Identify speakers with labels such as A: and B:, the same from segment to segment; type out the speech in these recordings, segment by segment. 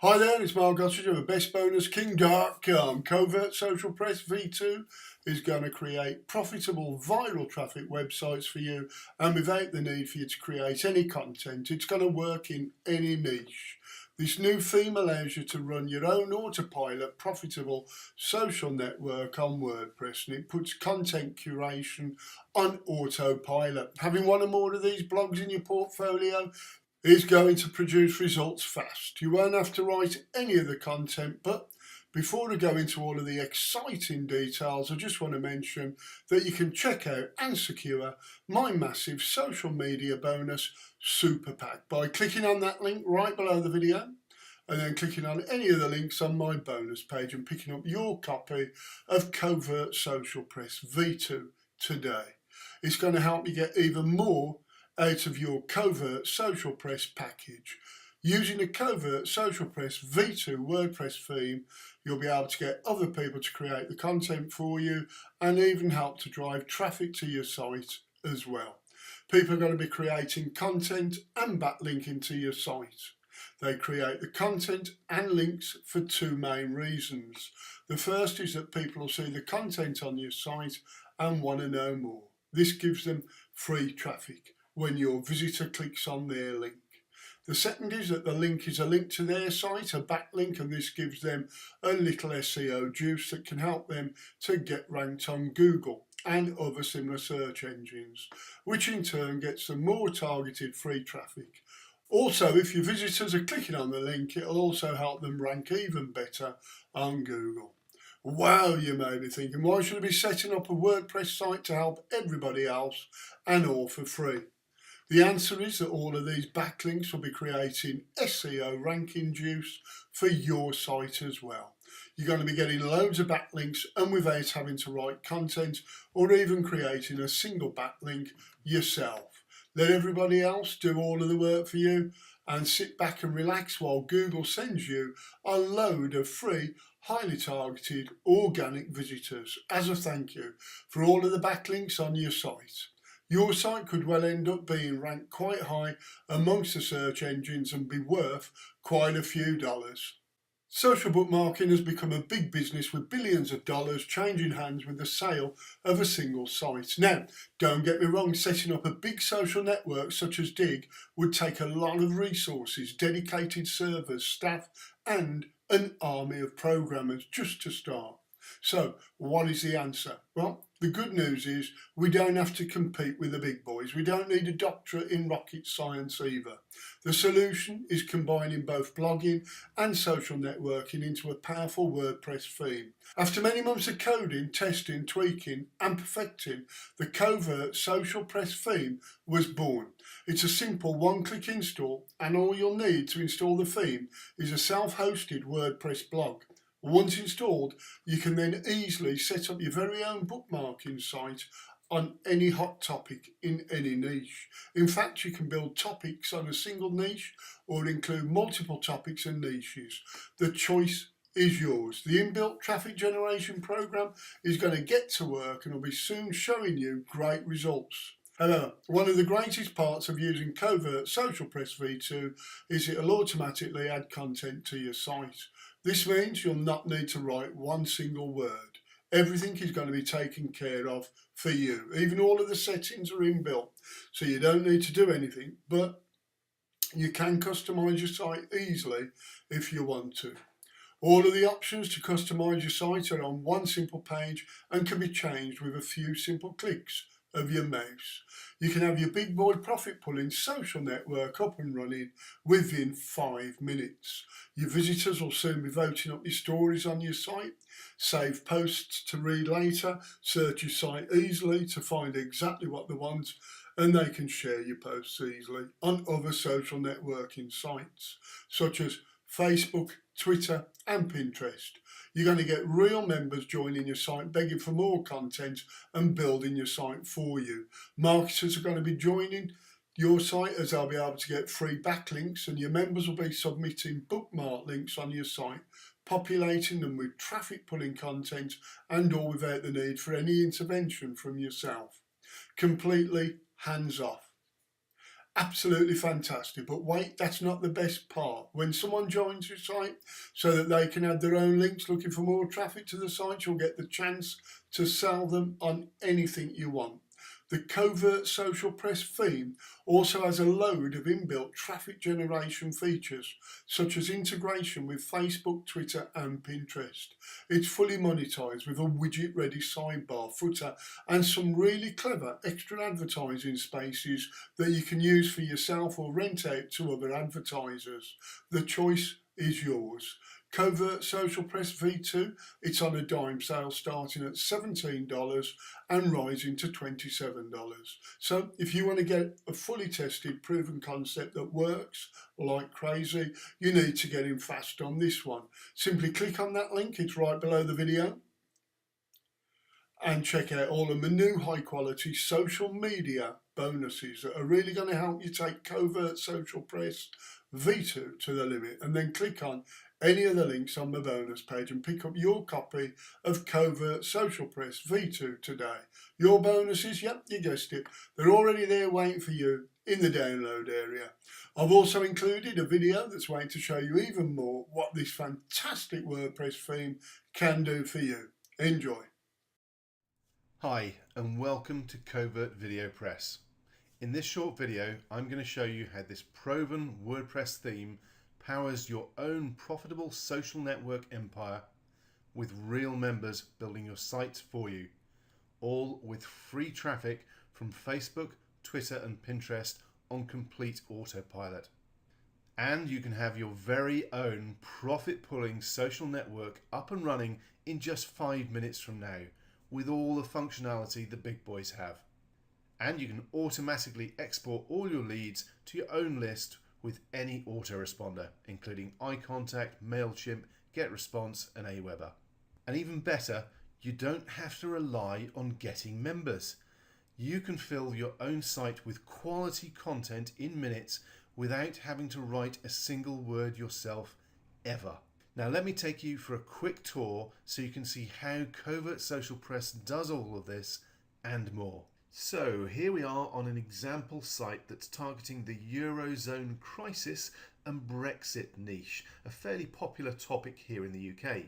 A: Hi there, it's Gossage of bestbonusking.com. Covert Social Press V2 is going to create profitable viral traffic websites for you, and without the need for you to create any content. It's going to work in any niche. This new theme allows you to run your own Autopilot profitable social network on WordPress, and it puts content curation on autopilot. Having one or more of these blogs in your portfolio is going to produce results fast. You won't have to write any of the content, but before I go into all of the exciting details, I just want to mention that you can check out and secure my massive social media bonus super pack by clicking on that link right below the video and then clicking on any of the links on my bonus page and picking up your copy of Covert Social Press V2 today. It's going to help you get even more out of your Covert Social Press package. Using the Covert Social Press V2 WordPress theme, you'll be able to get other people to create the content for you and even help to drive traffic to your site as well. People are going to be creating content and backlinking to your site. They create the content and links for two main reasons. The first is that people will see the content on your site and want to know more. This gives them free traffic when your visitor clicks on their link. The second is that the link is a link to their site, a backlink, and this gives them a little SEO juice that can help them to get ranked on Google and other similar search engines, which in turn gets them more targeted free traffic. Also, if your visitors are clicking on the link, it'll also help them rank even better on Google. Wow, you may be thinking, why should I be setting up a WordPress site to help everybody else and all for free? The answer is that all of these backlinks will be creating SEO ranking juice for your site as well. You're going to be getting loads of backlinks and without having to write content or even creating a single backlink yourself. Let everybody else do all of the work for you and sit back and relax while Google sends you a load of free, highly targeted organic visitors as a thank you for all of the backlinks on your site. Your site could well end up being ranked quite high amongst the search engines and be worth quite a few dollars. Social bookmarking has become a big business with billions of dollars changing hands with the sale of a single site. Now, don't get me wrong, setting up a big social network such as Dig would take a lot of resources, dedicated servers, staff, and an army of programmers just to start. So, what is the answer? Well, the good news is we don't have to compete with the big boys. We don't need a doctorate in rocket science either. The solution is combining both blogging and social networking into a powerful WordPress theme. After many months of coding, testing, tweaking, and perfecting, the Covert Social Press theme was born. It's a simple one-click install, and all you'll need to install the theme is a self-hosted WordPress blog. Once installed, you can then easily set up your very own bookmarking site on any hot topic in any niche. In fact, you can build topics on a single niche or include multiple topics and niches. The choice is yours. The inbuilt traffic generation program is going to get to work and will be soon showing you great results. However, one of the greatest parts of using Covert Social Press V2 is it'll automatically add content to your site. This means you'll not need to write one single word. Everything is going to be taken care of for you. Even all of the settings are inbuilt, so you don't need to do anything, but you can customize your site easily if you want to. All of the options to customize your site are on one simple page and can be changed with a few simple clicks of your mouse. You can have your big boy profit pulling social network up and running within 5 minutes. Your visitors will soon be voting up your stories on your site, save posts to read later, search your site easily to find exactly what they want, and they can share your posts easily on other social networking sites such as Facebook, Twitter, and Pinterest. You're going to get real members joining your site, begging for more content and building your site for you. Marketers are going to be joining your site as they'll be able to get free backlinks, and your members will be submitting bookmark links on your site, populating them with traffic pulling content and all without the need for any intervention from yourself. Completely hands off. Absolutely fantastic. But wait, that's not the best part. When someone joins your site so that they can add their own links looking for more traffic to the site, you'll get the chance to sell them on anything you want. The Covert Social Press theme also has a load of inbuilt traffic generation features, such as integration with Facebook, Twitter and Pinterest. It's fully monetized with a widget-ready sidebar, footer and some really clever extra advertising spaces that you can use for yourself or rent out to other advertisers. The choice is yours. Covert Social Press V2, it's on a dime sale starting at $17 and rising to $27. So if you want to get a fully tested, proven concept that works like crazy, you need to get in fast on this one. Simply click on that link, it's right below the video, and check out all of my new high quality social media bonuses that are really going to help you take Covert Social Press V2 to the limit. And then click on any of the links on my bonus page and pick up your copy of Covert Social Press V2 today. Your bonuses, yep, you guessed it, they're already there waiting for you in the download area. I've also included a video that's waiting to show you even more what this fantastic WordPress theme can do for you. Enjoy.
B: Hi and welcome to Covert Video Press. In this short video I'm going to show you how this proven WordPress theme powers your own profitable social network empire with real members building your sites for you, all with free traffic from Facebook, Twitter and Pinterest on complete autopilot. And you can have your very own profit-pulling social network up and running in just 5 minutes from now, with all the functionality the big boys have. And you can automatically export all your leads to your own list with any autoresponder, including iContact, MailChimp, GetResponse and Aweber. And even better, you don't have to rely on getting members. You can fill your own site with quality content in minutes without having to write a single word yourself ever. Now let me take you for a quick tour so you can see how Covert Social Press does all of this and more. So here we are on an example site that's targeting the Eurozone crisis and Brexit niche, a fairly popular topic here in the UK.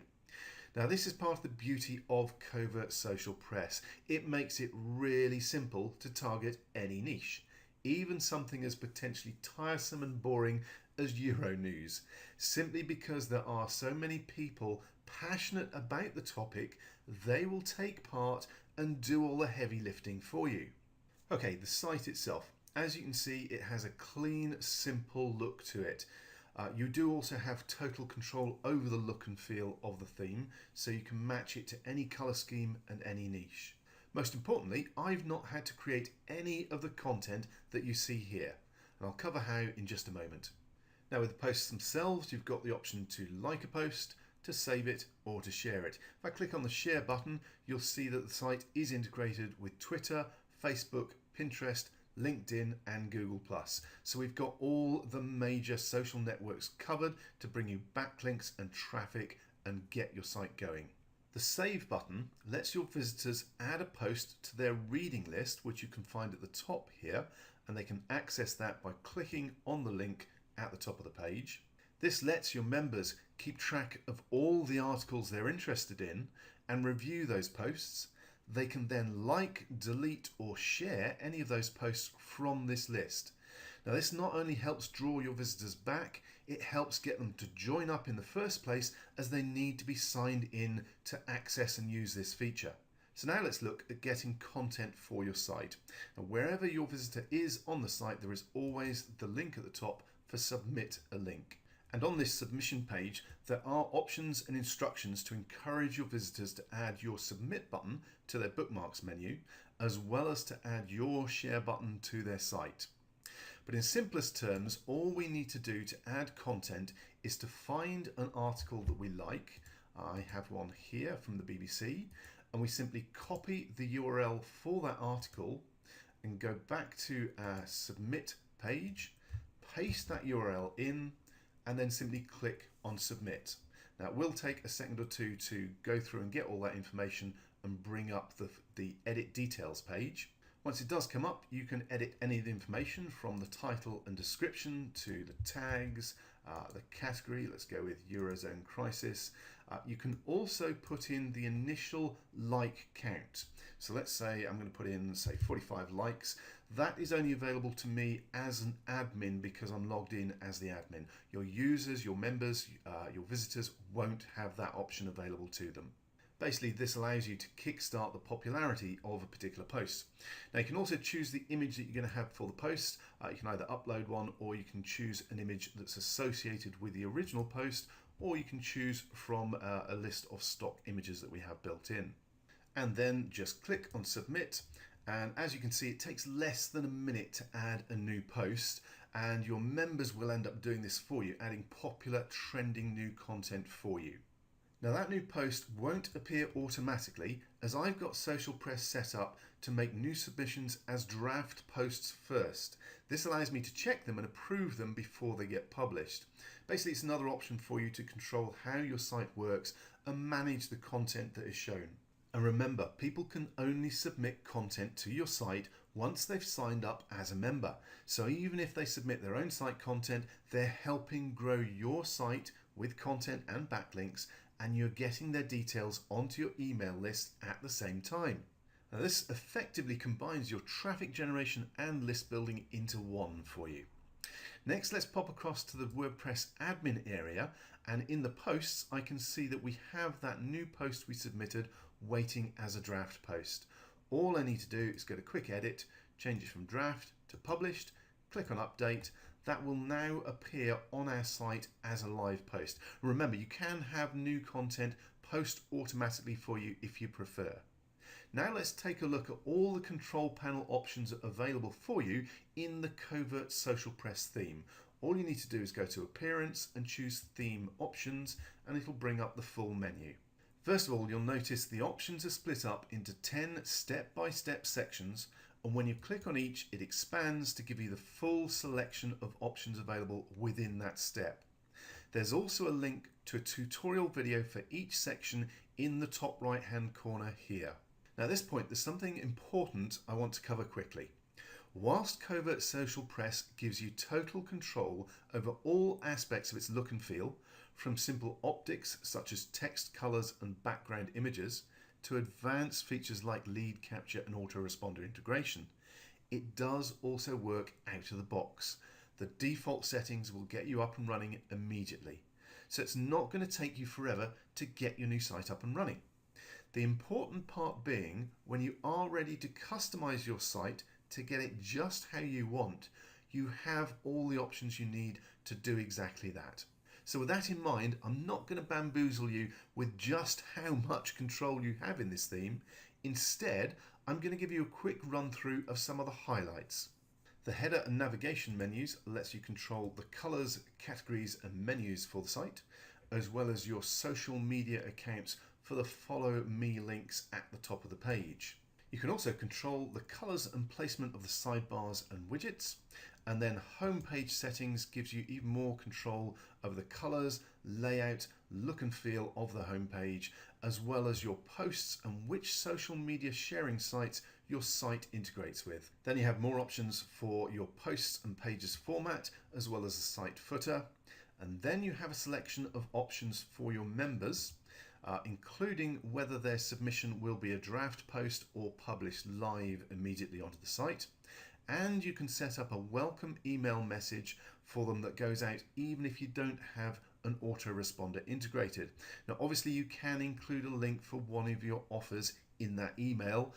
B: Now this is part of the beauty of Covert Social Press. It makes it really simple to target any niche, even something as potentially tiresome and boring as Euro news, simply because there are so many people passionate about the topic, they will take part and do all the heavy lifting for you. Okay, the site itself, as you can see, it has a clean, simple look to it. You do also have total control over the look and feel of the theme, so you can match it to any colour scheme and any niche. Most importantly, I've not had to create any of the content that you see here, and I'll cover how in just a moment. Now with the posts themselves, you've got the option to like a post, to save it or to share it. If I click on the share button, you'll see that the site is integrated with Twitter, Facebook, Pinterest, LinkedIn and Google+. So we've got all the major social networks covered to bring you backlinks and traffic and get your site going. The save button lets your visitors add a post to their reading list, which you can find at the top here, and they can access that by clicking on the link at the top of the page. This lets your members keep track of all the articles they're interested in and review those posts. They can then like, delete or share any of those posts from this list. Now this not only helps draw your visitors back, it helps get them to join up in the first place, as they need to be signed in to access and use this feature. So now let's look at getting content for your site. Now wherever your visitor is on the site, there is always the link at the top for submit a link. And on this submission page, there are options and instructions to encourage your visitors to add your submit button to their bookmarks menu, as well as to add your share button to their site. But in simplest terms, all we need to do to add content is to find an article that we like. I have one here from the BBC, and we simply copy the URL for that article and go back to our submit page, paste that URL in, and then simply click on submit. Now it will take a second or two to go through and get all that information and bring up the edit details page. Once it does come up, you can edit any of the information from the title and description to the tags, the category. Let's go with Eurozone crisis. You can also put in the initial like count. So let's say I'm going to put in, say, 45 likes. That is only available to me as an admin because I'm logged in as the admin. Your users, your members, your visitors won't have that option available to them. Basically, this allows you to kickstart the popularity of a particular post. Now, you can also choose the image that you're going to have for the post. You can either upload one, or you can choose an image that's associated with the original post, or you can choose from a list of stock images that we have built in. And then just click on submit. And as you can see, it takes less than a minute to add a new post, and your members will end up doing this for you, adding popular, trending new content for you. Now, that new post won't appear automatically, as I've got SocialPress set up to make new submissions as draft posts first. This allows me to check them and approve them before they get published. Basically, it's another option for you to control how your site works and manage the content that is shown. And remember, people can only submit content to your site once they've signed up as a member. So even if they submit their own site content, they're helping grow your site with content and backlinks, and you're getting their details onto your email list at the same time. Now, this effectively combines your traffic generation and list building into one for you. Next, let's pop across to the WordPress admin area, and in the posts, I can see that we have that new post we submitted waiting as a draft post. All I need to do is go to quick edit, change it from draft to published, click on update. That will now appear on our site as a live post. Remember, you can have new content post automatically for you if you prefer. Now let's take a look at all the control panel options available for you in the Covert Social Press theme. All you need to do is go to Appearance and choose Theme Options, and it'll bring up the full menu. First of all, you'll notice the options are split up into 10 step-by-step sections, and when you click on each, it expands to give you the full selection of options available within that step. There's also a link to a tutorial video for each section in the top right-hand corner here. Now at this point, there's something important I want to cover quickly. Whilst Covert Social Press gives you total control over all aspects of its look and feel, from simple optics such as text, colors and background images, to advanced features like lead capture and autoresponder integration, it does also work out of the box. The default settings will get you up and running immediately. So it's not going to take you forever to get your new site up and running. The important part being, when you are ready to customize your site to get it just how you want, you have all the options you need to do exactly that. So with that in mind, I'm not going to bamboozle you with just how much control you have in this theme. Instead, I'm going to give you a quick run through of some of the highlights. The header and navigation menus lets you control the colors, categories and menus for the site, as well as your social media accounts for the follow me links at the top of the page. You can also control the colors and placement of the sidebars and widgets, and then homepage settings gives you even more control over the colors, layout, look and feel of the homepage, as well as your posts and which social media sharing sites your site integrates with. Then you have more options for your posts and pages format, as well as the site footer. And then you have a selection of options for your members, including whether their submission will be a draft post or published live immediately onto the site. And you can set up a welcome email message for them that goes out even if you don't have an autoresponder integrated. Now, obviously you can include a link for one of your offers in that email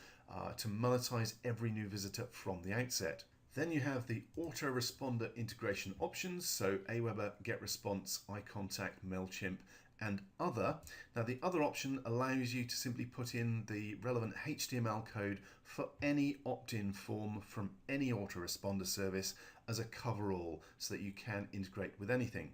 B: to monetize every new visitor from the outset. Then you have the autoresponder integration options, so Aweber, GetResponse, iContact, MailChimp, and other. Now the other option allows you to simply put in the relevant HTML code for any opt-in form from any autoresponder service as a coverall so that you can integrate with anything.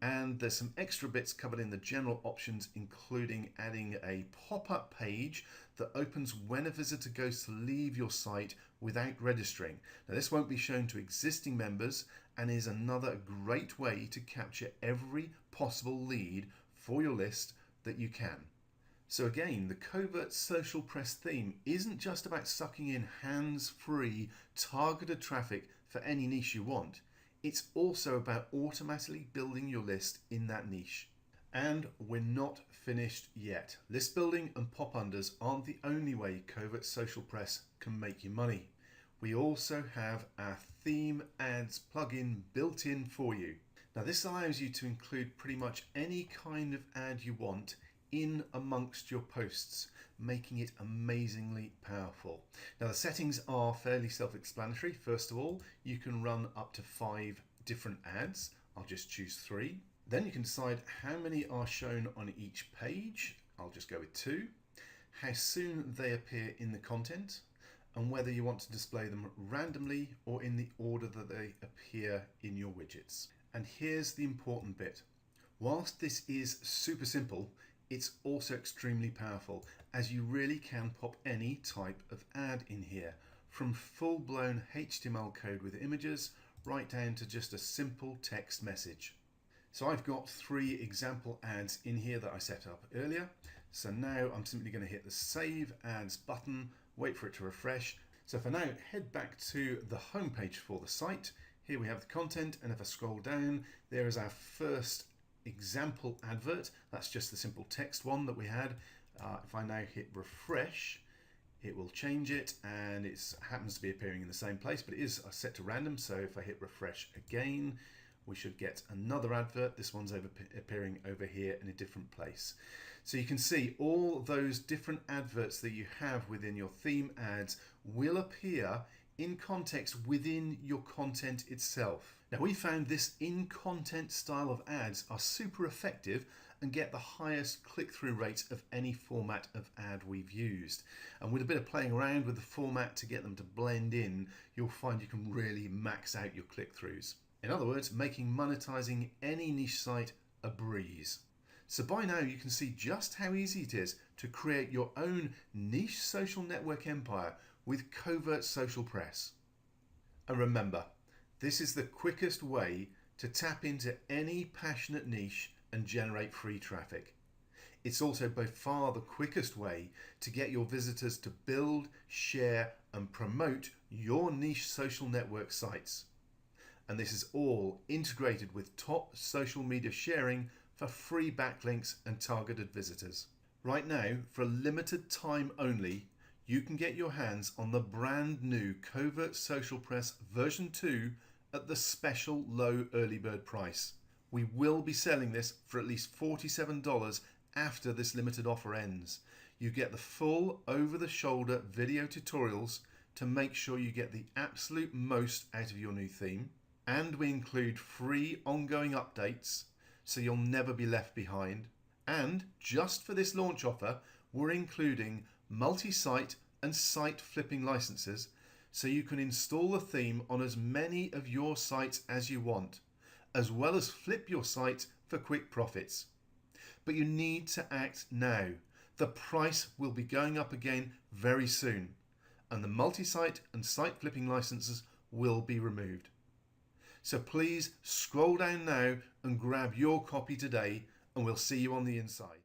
B: And there's some extra bits covered in the general options, including adding a pop-up page that opens when a visitor goes to leave your site without registering. Now this won't be shown to existing members and is another great way to capture every possible lead for your list that you can. So again, the Covert Social Press theme isn't just about sucking in hands-free, targeted traffic for any niche you want. It's also about automatically building your list in that niche. And we're not finished yet. List building and pop-unders aren't the only way Covert Social Press can make you money. We also have our theme ads plugin built in for you. Now this allows you to include pretty much any kind of ad you want in amongst your posts, making it amazingly powerful. Now the settings are fairly self-explanatory. First of all, you can run up to 5 different ads. I'll just choose 3. Then you can decide how many are shown on each page. I'll just go with 2. How soon they appear in the content, and whether you want to display them randomly or in the order that they appear in your widgets. And here's the important bit. Whilst this is super simple, it's also extremely powerful, as you really can pop any type of ad in here, from full-blown HTML code with images right down to just a simple text message. So I've got 3 example ads in here that I set up earlier. So now I'm simply going to hit the Save Ads button, wait for it to refresh. So for now, head back to the home page for the site. Here we have the content, and if I scroll down, there is our first example advert. That's just the simple text one that we had. If I now hit refresh, it will change it, and it happens to be appearing in the same place, but it is set to random. So if I hit refresh again, we should get another advert. This one's appearing over here in a different place. So you can see all those different adverts that you have within your theme ads will appear in context within your content itself. Now we found this in-content style of ads are super effective and get the highest click-through rates of any format of ad we've used. And with a bit of playing around with the format to get them to blend in, you'll find you can really max out your click-throughs. In other words, making monetizing any niche site a breeze. So by now you can see just how easy it is to create your own niche social network empire with Covert Social Press. And remember, this is the quickest way to tap into any passionate niche and generate free traffic. It's also by far the quickest way to get your visitors to build, share, and promote your niche social network sites. And this is all integrated with top social media sharing for free backlinks and targeted visitors. Right now, for a limited time only, you can get your hands on the brand new Covert Social Press version 2 at the special low early bird price. We will be selling this for at least $47 after this limited offer ends. You get the full over-the-shoulder video tutorials to make sure you get the absolute most out of your new theme. And we include free ongoing updates, so you'll never be left behind. And just for this launch offer, we're including multi-site and site flipping licenses, so you can install the theme on as many of your sites as you want, as well as flip your site for quick profits. But you need to act now. The price will be going up again very soon, and the multi-site and site flipping licenses will be removed. So please scroll down now and grab your copy today, and we'll see you on the inside.